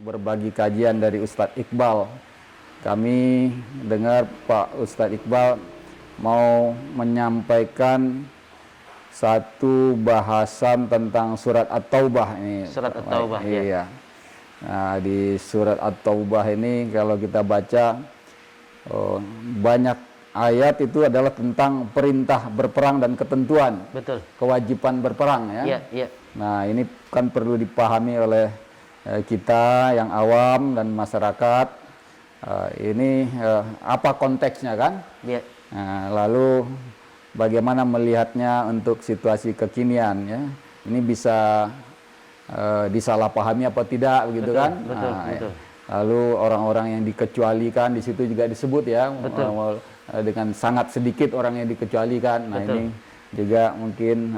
berbagi kajian dari Ustadz Iqbal. Kami dengar Pak Ustadz Iqbal mau menyampaikan satu bahasan tentang surat At-Taubah ini. Surat At-Taubah, iya. ya. Nah, di surat At-Taubah ini kalau kita baca banyak ayat itu adalah tentang perintah berperang dan ketentuan. Betul. Kewajiban berperang ya. Iya, iya. Nah, ini kan perlu dipahami oleh kita yang awam dan masyarakat. Ini apa konteksnya kan? Iya. Nah, lalu bagaimana melihatnya untuk situasi kekinian ya? Ini bisa disalahpahami apa tidak begitu betul, kan? Betul, Nah, betul. Lalu orang-orang yang dikecualikan di situ juga disebut ya, dengan sangat sedikit orang yang dikecualikan. Nah, betul. ini juga mungkin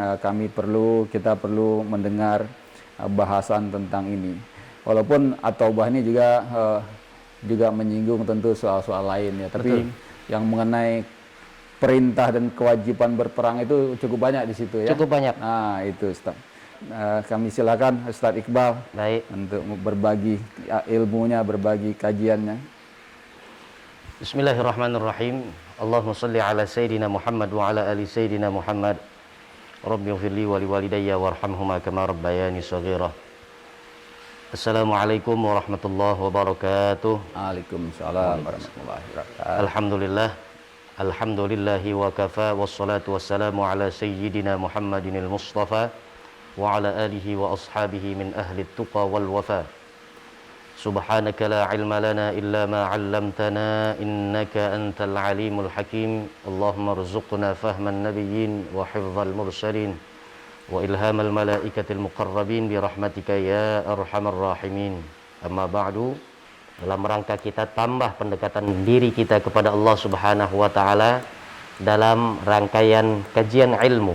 kita perlu mendengar bahasan tentang ini. Walaupun At-Taubah ini juga menyinggung tentu soal-soal lain ya, tapi yang mengenai perintah dan kewajiban berperang itu cukup banyak di situ ya. Cukup banyak. Nah, itu Ustaz. Kami silakan Ustadz Iqbal. Baik. Untuk berbagi ilmunya, berbagi kajiannya. Bismillahirrahmanirrahim. Allahumma salli ala Sayyidina Muhammad wa ala ali Sayyidina Muhammad. Rabbi ighfirli wa liwalidayya warhamhuma kama rabbayani shaghira. Assalamualaikum warahmatullahi wabarakatuh. Waalaikumsalam warahmatullahi wabarakatuh. Alhamdulillah. Alhamdulillahi wa kafa wassalatu wassalamu ala Sayyidina Muhammadinil Mustafa wa ala alihi wa ashabihi min ahli tuqa wal wafa. Subhanaka la ilma lana illa ma 'allamtana innaka antal alimul hakim. Allahumma rzuqna fahman nabiyyin wa hifdzal mursalin wa ilhamal malaikatil muqarrabin bi rahmatika ya arhamar rahimin. Amma ba'du, dalam rangka kita tambah pendekatan diri kita kepada Allah Subhanahu wa taala dalam rangkaian kajian ilmu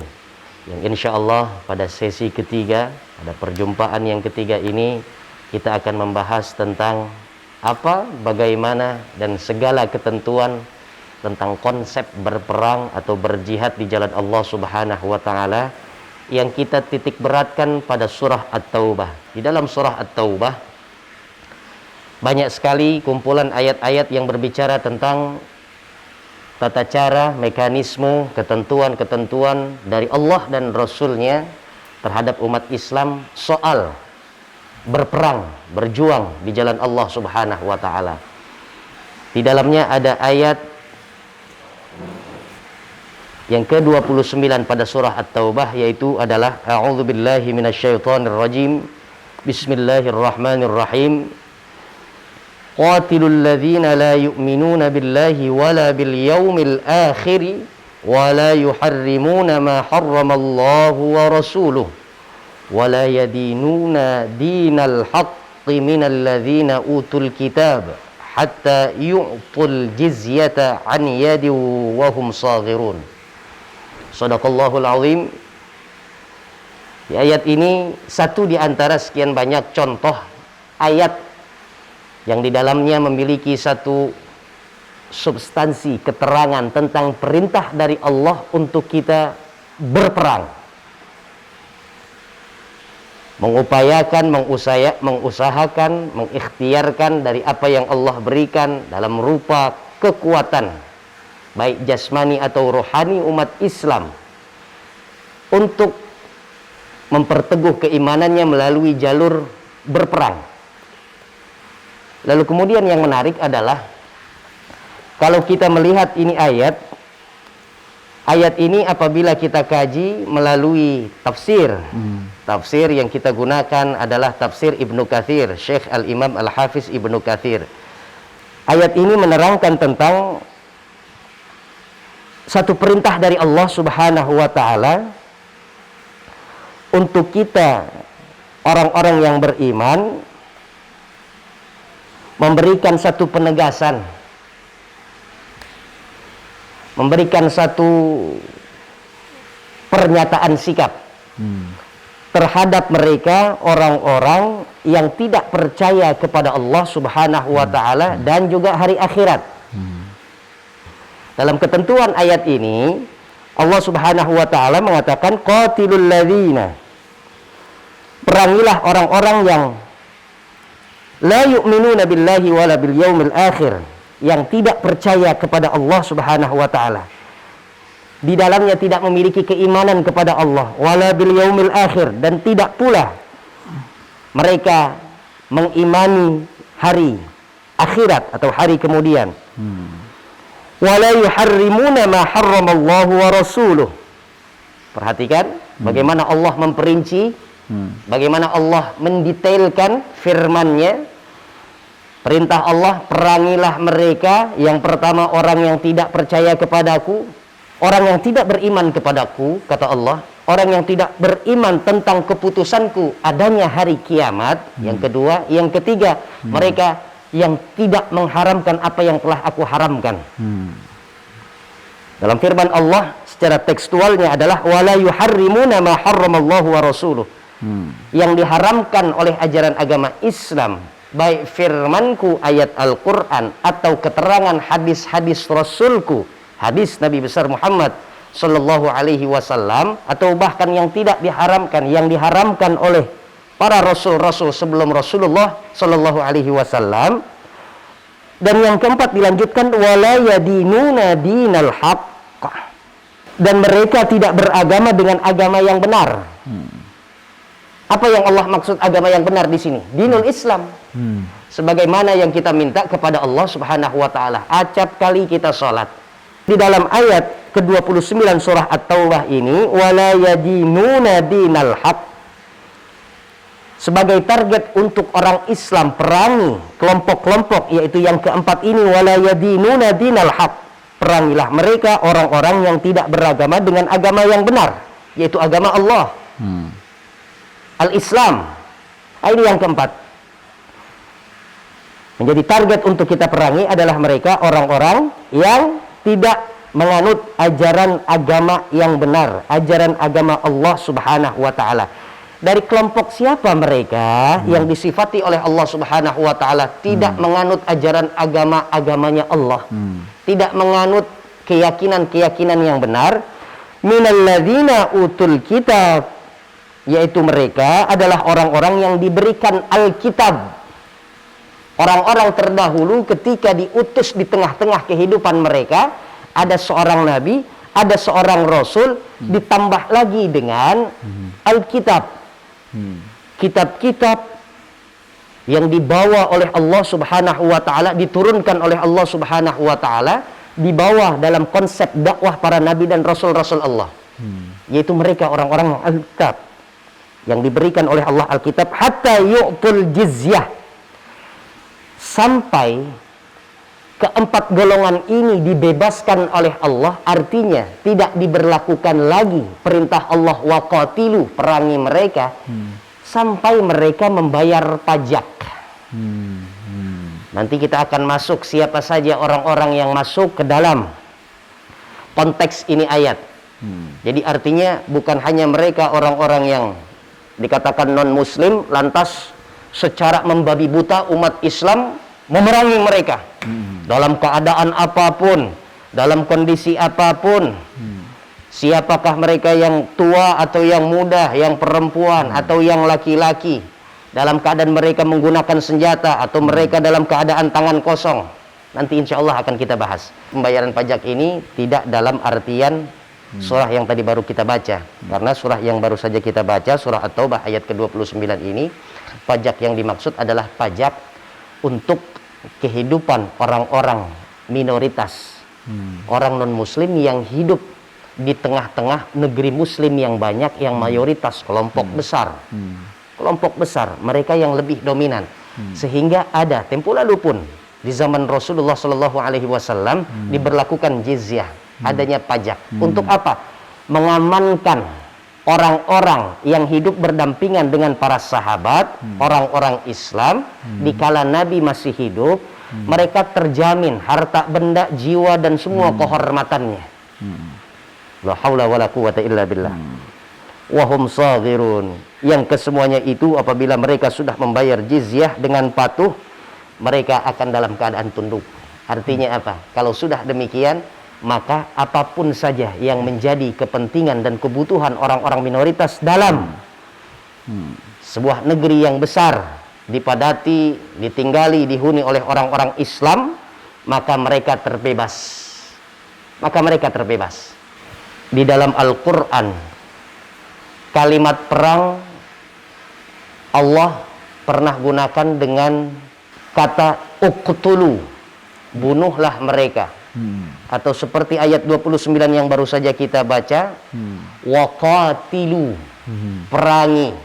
yang insya Allah pada sesi ketiga, pada perjumpaan yang ketiga ini kita akan membahas tentang apa, bagaimana dan segala ketentuan tentang konsep berperang atau berjihad di jalan Allah Subhanahu wa taala yang kita titik beratkan pada surah At-Taubah. Di dalam surah At-Taubah banyak sekali kumpulan ayat-ayat yang berbicara tentang tata cara, mekanisme, ketentuan-ketentuan dari Allah dan Rasul-Nya terhadap umat Islam soal berperang, berjuang di jalan Allah Subhanahu wa taala. Di dalamnya ada ayat yang ke-29 pada surah At-Taubah, yaitu adalah a'udzubillahi minasyaitonirrajim. Bismillahirrahmanirrahim. Qatilul ladzina la yu'minuna billahi wala bil yaumil akhir wala yuharrimuna ma harramallahu wa rasuluhu wala yadinuna dinal haqqi minal ladzina utul kitab hatta yu'tul jizyata an yadin wa hum saghirun. Shadaqallahul azim. Di ayat ini satu di antara sekian banyak contoh ayat yang di dalamnya memiliki satu substansi keterangan tentang perintah dari Allah untuk kita berperang, mengupayakan, mengusahakan, mengikhtiarkan dari apa yang Allah berikan dalam rupa kekuatan baik jasmani atau rohani umat Islam untuk memperteguh keimanannya melalui jalur berperang. Lalu kemudian yang menarik adalah kalau kita melihat ini ayat ini apabila kita kaji melalui tafsir, tafsir yang kita gunakan adalah tafsir Ibnu Katsir, Syekh Al-Imam Al-Hafiz Ibnu Katsir. Ayat ini menerangkan tentang satu perintah dari Allah Subhanahu wa taala untuk kita orang-orang yang beriman memberikan satu penegasan, memberikan satu pernyataan sikap terhadap mereka orang-orang yang tidak percaya kepada Allah Subhanahu wa taala dan juga hari akhirat. Dalam ketentuan ayat ini Allah Subhanahu wa taala mengatakan qatilul ladzina, perangilah orang-orang yang la yu'minuna billahi wala bil yaumil akhir, yang tidak percaya kepada Allah Subhanahu wa taala, di dalamnya tidak memiliki keimanan kepada Allah, wala bil yaumil akhir, dan tidak pula mereka mengimani hari akhirat atau hari kemudian. Wala yuharrimuna ma harramallahu wa rasuluh. Perhatikan bagaimana Allah memperinci, bagaimana Allah mendetailkan firman-Nya. Perintah Allah, perangilah mereka. Yang pertama orang yang tidak percaya kepadaku, orang yang tidak beriman kepadaku, kata Allah, orang yang tidak beriman tentang keputusanku adanya hari kiamat. Yang kedua, yang ketiga, mereka yang tidak mengharamkan apa yang telah aku haramkan. Dalam firman Allah secara tekstualnya adalah wala yuharrimuna ma harramallahu wa rasuluh. Yang diharamkan oleh ajaran agama Islam, baik firmanku ayat Al-Quran atau keterangan hadis-hadis Rasulku, hadis Nabi besar Muhammad Sallallahu Alaihi Wasallam, atau bahkan yang tidak diharamkan, yang diharamkan oleh para rasul-rasul sebelum Rasulullah Sallallahu Alaihi Wasallam. Dan yang keempat dilanjutkan wala yadinuna dinal haqq, dan mereka tidak beragama dengan agama yang benar. Apa yang Allah maksud agama yang benar di sini? Dinul Islam. Sebagaimana yang kita minta kepada Allah Subhanahu wa taala. Acap kali kita sholat. Di dalam ayat ke-29 surah At-Taubah ini, wala yadinuna dinal haq, sebagai target untuk orang Islam perangi kelompok-kelompok, yaitu yang keempat ini, wala yadinuna dinal haq, perangilah mereka orang-orang yang tidak beragama dengan agama yang benar, yaitu agama Allah, Al-Islam. Ini yang keempat. Menjadi target untuk kita perangi adalah mereka orang-orang yang tidak menganut ajaran agama yang benar, ajaran agama Allah Subhanahu wa taala. Dari kelompok siapa mereka yang disifati oleh Allah Subhanahu wa taala tidak menganut ajaran agamanya Allah, tidak menganut keyakinan-keyakinan yang benar? Minalladzina utul kitab, yaitu mereka adalah orang-orang yang diberikan Alkitab. Orang-orang terdahulu ketika diutus di tengah-tengah kehidupan mereka, ada seorang nabi, ada seorang rasul, ditambah lagi dengan Alkitab. Kitab-kitab yang dibawa oleh Allah Subhanahu wa taala, diturunkan oleh Allah Subhanahu wa taala, dibawa dalam konsep dakwah para nabi dan rasul-rasul Allah. Yaitu mereka orang-orang yang Alkitab, yang diberikan oleh Allah Alkitab, hatta yu'tul jizyah, sampai keempat golongan ini dibebaskan oleh Allah. Artinya tidak diberlakukan lagi perintah Allah waqatilu, perangi mereka, sampai mereka membayar pajak. Nanti kita akan masuk siapa saja orang-orang yang masuk ke dalam konteks ini ayat. Jadi artinya bukan hanya mereka orang-orang yang dikatakan non-muslim lantas secara membabi buta umat Islam memerangi mereka dalam keadaan apapun, dalam kondisi apapun. Siapakah mereka, yang tua atau yang muda, yang perempuan atau yang laki-laki, dalam keadaan mereka menggunakan senjata atau mereka dalam keadaan tangan kosong. Nanti insya Allah akan kita bahas. Pembayaran pajak ini tidak dalam artian surah yang tadi baru kita baca, karena surah yang baru saja kita baca, surah At-Taubah ayat ke-29 ini, pajak yang dimaksud adalah pajak untuk kehidupan orang-orang minoritas, orang non-muslim yang hidup di tengah-tengah negeri muslim yang banyak, yang mayoritas kelompok besar. Kelompok besar, mereka yang lebih dominan. Sehingga ada tempo lalu pun di zaman Rasulullah Shallallahu Alaihi Wasallam diberlakukan jizyah, adanya pajak. Untuk apa? Mengamankan orang-orang yang hidup berdampingan dengan para sahabat, orang-orang Islam, dikala Nabi masih hidup, mereka terjamin harta benda, jiwa, dan semua kehormatannya. La haula wala quwata illa billah. Wahum saghirun, yang kesemuanya itu apabila mereka sudah membayar jizyah dengan patuh, mereka akan dalam keadaan tunduk. Artinya apa? Kalau sudah demikian, maka apapun saja yang menjadi kepentingan dan kebutuhan orang-orang minoritas dalam sebuah negeri yang besar, dipadati, ditinggali, dihuni oleh orang-orang Islam, maka mereka terbebas. Maka mereka terbebas. Di dalam Al-Quran, kalimat perang Allah pernah gunakan dengan kata uqtulu, bunuhlah mereka. Atau seperti ayat 29 yang baru saja kita baca, waqatilu, perangi.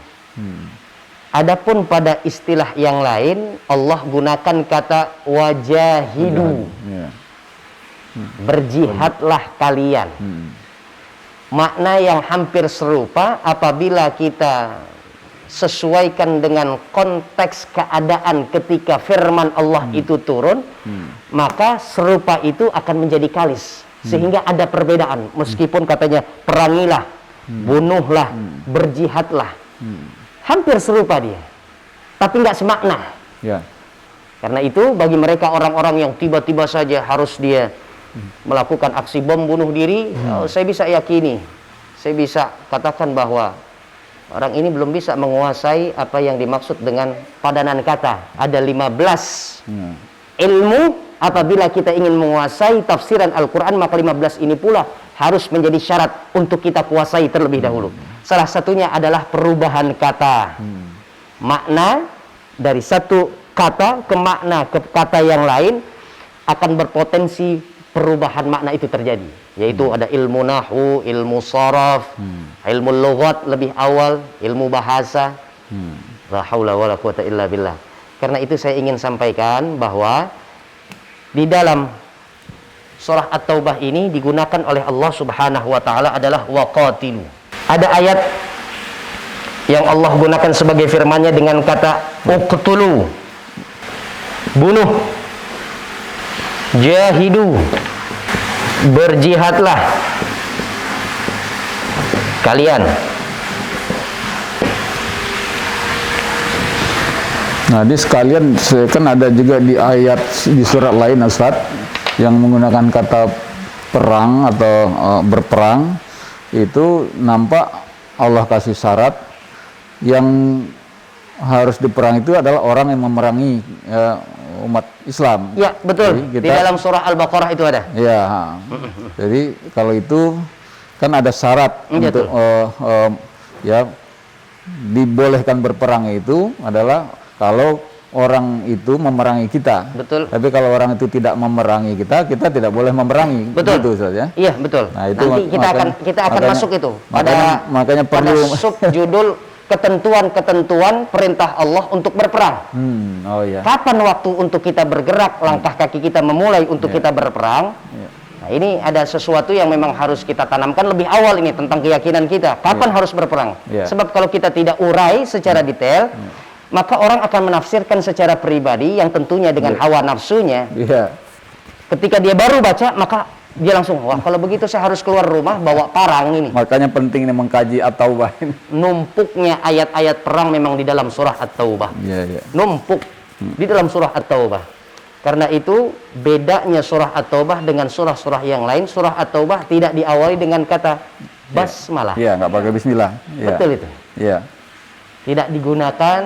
Adapun pada istilah yang lain, Allah gunakan kata wajahidu, berjihadlah kalian. Makna yang hampir serupa apabila kita sesuaikan dengan konteks keadaan ketika firman Allah itu turun, maka serupa itu akan menjadi kalis, sehingga ada perbedaan. Meskipun katanya perangilah, bunuhlah, berjihadlah, hampir serupa dia, tapi nggak semakna. Karena itu bagi mereka orang-orang yang tiba-tiba saja harus dia melakukan aksi bom bunuh diri, saya bisa yakini, saya bisa katakan bahwa orang ini belum bisa menguasai apa yang dimaksud dengan padanan kata. Ada 15 ilmu. Apabila kita ingin menguasai tafsiran Al-Quran, maka 15 ini pula harus menjadi syarat untuk kita kuasai terlebih dahulu. Salah satunya adalah perubahan kata. Makna dari satu kata ke makna ke kata yang lain akan berpotensi perubahan makna itu terjadi. Yaitu ada ilmu nahwu, ilmu sharaf, ilmu lughat lebih awal, ilmu bahasa. La haula wala quwata illa billah. Karena itu saya ingin sampaikan bahwa di dalam surah At-Taubah ini digunakan oleh Allah Subhanahu wa taala adalah waqatilu. Ada ayat yang Allah gunakan sebagai firman-Nya dengan kata uqtulu, bunuh, jahidu, berjihadlah kalian. Nah, di sekalian kan ada juga di ayat di surat lain, Ustaz, yang menggunakan kata perang atau berperang, itu nampak Allah kasih syarat yang harus diperang itu adalah orang yang memerangi umat Islam. Ya, betul. Jadi di dalam surah Al-Baqarah itu ada. Ya. Jadi kalau itu kan ada syarat untuk ya dibolehkan berperang itu adalah kalau orang itu memerangi kita. Betul. Tapi kalau orang itu tidak memerangi kita, kita tidak boleh memerangi. Betul. Gitu, Ustaz, ya? Iya, betul. Nah, itu nanti kita akan masuk itu makanya pada perlu subjudul ketentuan-ketentuan perintah Allah untuk berperang. Oh iya. Kapan waktu untuk kita bergerak, langkah kaki kita memulai untuk kita berperang? Nah, ini ada sesuatu yang memang harus kita tanamkan lebih awal ini tentang keyakinan kita. Kapan harus berperang? Sebab kalau kita tidak urai secara detail, maka orang akan menafsirkan secara pribadi yang tentunya dengan hawa nafsunya. Ketika dia baru baca, maka dia langsung, wah kalau begitu saya harus keluar rumah bawa parang ini. Makanya penting ini mengkaji At-Taubah ini. Numpuknya ayat-ayat perang memang di dalam surah At-Taubah. Numpuk di dalam surah At-Taubah. Karena itu bedanya surah At-Taubah dengan surah-surah yang lain. Surah At-Taubah tidak diawali dengan kata basmalah. Iya, nggak pakai bismillah. Betul itu. Tidak digunakan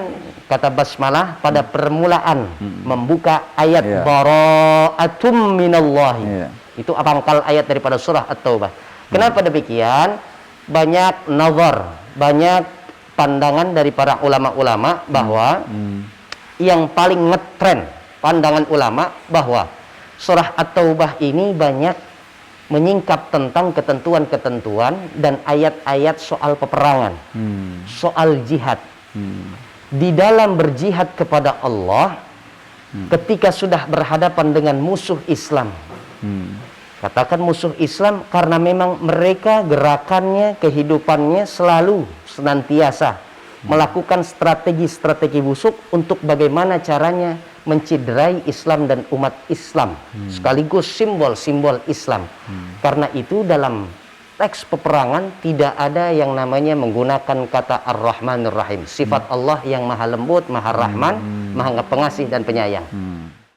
kata basmalah pada permulaan membuka ayat bara'atum minallahi. Itu pangkal ayat daripada surah At-Taubah. Kenapa demikian? Banyak nazar, banyak pandangan dari para ulama-ulama bahwa yang paling ngetren pandangan ulama bahwa surah At-Taubah ini banyak menyingkap tentang ketentuan-ketentuan dan ayat-ayat soal peperangan, soal jihad. Di dalam berjihad kepada Allah, ketika sudah berhadapan dengan musuh Islam, katakan musuh Islam karena memang mereka gerakannya, kehidupannya selalu senantiasa melakukan strategi-strategi busuk untuk bagaimana caranya menciderai Islam dan umat Islam, sekaligus simbol-simbol Islam. Karena itu dalam teks peperangan tidak ada yang namanya menggunakan kata Ar-Rahmanir Rahim, sifat Allah yang maha lembut, maha rahman, maha pengasih dan penyayang.